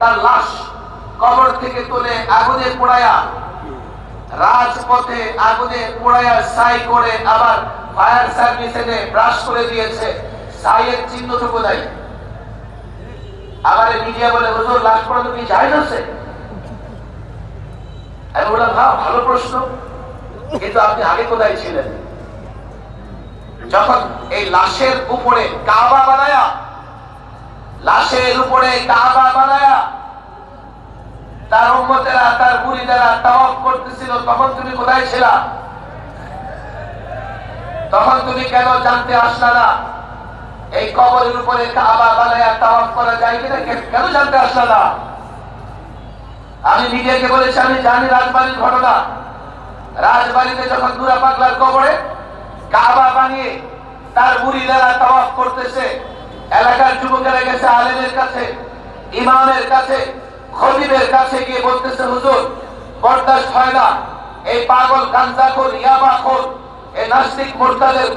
তার লাশ কবর থেকে তুলে আগুনে পোড়ায়া, রাজপথে আগুনে পোড়ায়া ছাই করে আবার ফায়ার সার্ভিস এনে ব্রাশ করে দিয়েছে, ছাইয়ের চিহ্নটুকু নাই। আবার মিডিয়া বলে হুজুর লাশ পোড়ানো কি জায়েজ আছে? আমি বললাম হ্যাঁ, ভালো প্রশ্ন, কিন্তু আপনি আগে কোথায় ছিলেন যখন এই লাশের উপরে কাবা বানায়া, লাশের উপরে কাবা বানায়া তার উম্মতেরা তার মুরিদেরা তাওয়াফ করতেছিল? তখন তুমি কোথায় ছিলা? তখন তুমি কেন জানতে আসলা না এই কবরের উপরে কাবা বানায়া তাওয়াফ করা যায় কিনা? কেন জানতে আসলা না? আমি মিডিয়াকে বলেছি আমি জানি রাজবাড়ির ঘটনা। রাজবাড়িতে যখন দুরা পাগলার কবরে কাবা বানিয়ে তার মুরিদেরা তাওয়াফ করতেছে, এলাকার যুবকেরা গেছে আলেমের কাছে, ইমামের কাছে, খতিবের কাছে গিয়ে বলতেছে হুজুর বরদাস্ত হয় না, এই পাগল গাঞ্জাখোর, ইয়াবাখোর, এই নাস্তিক মুরতাদের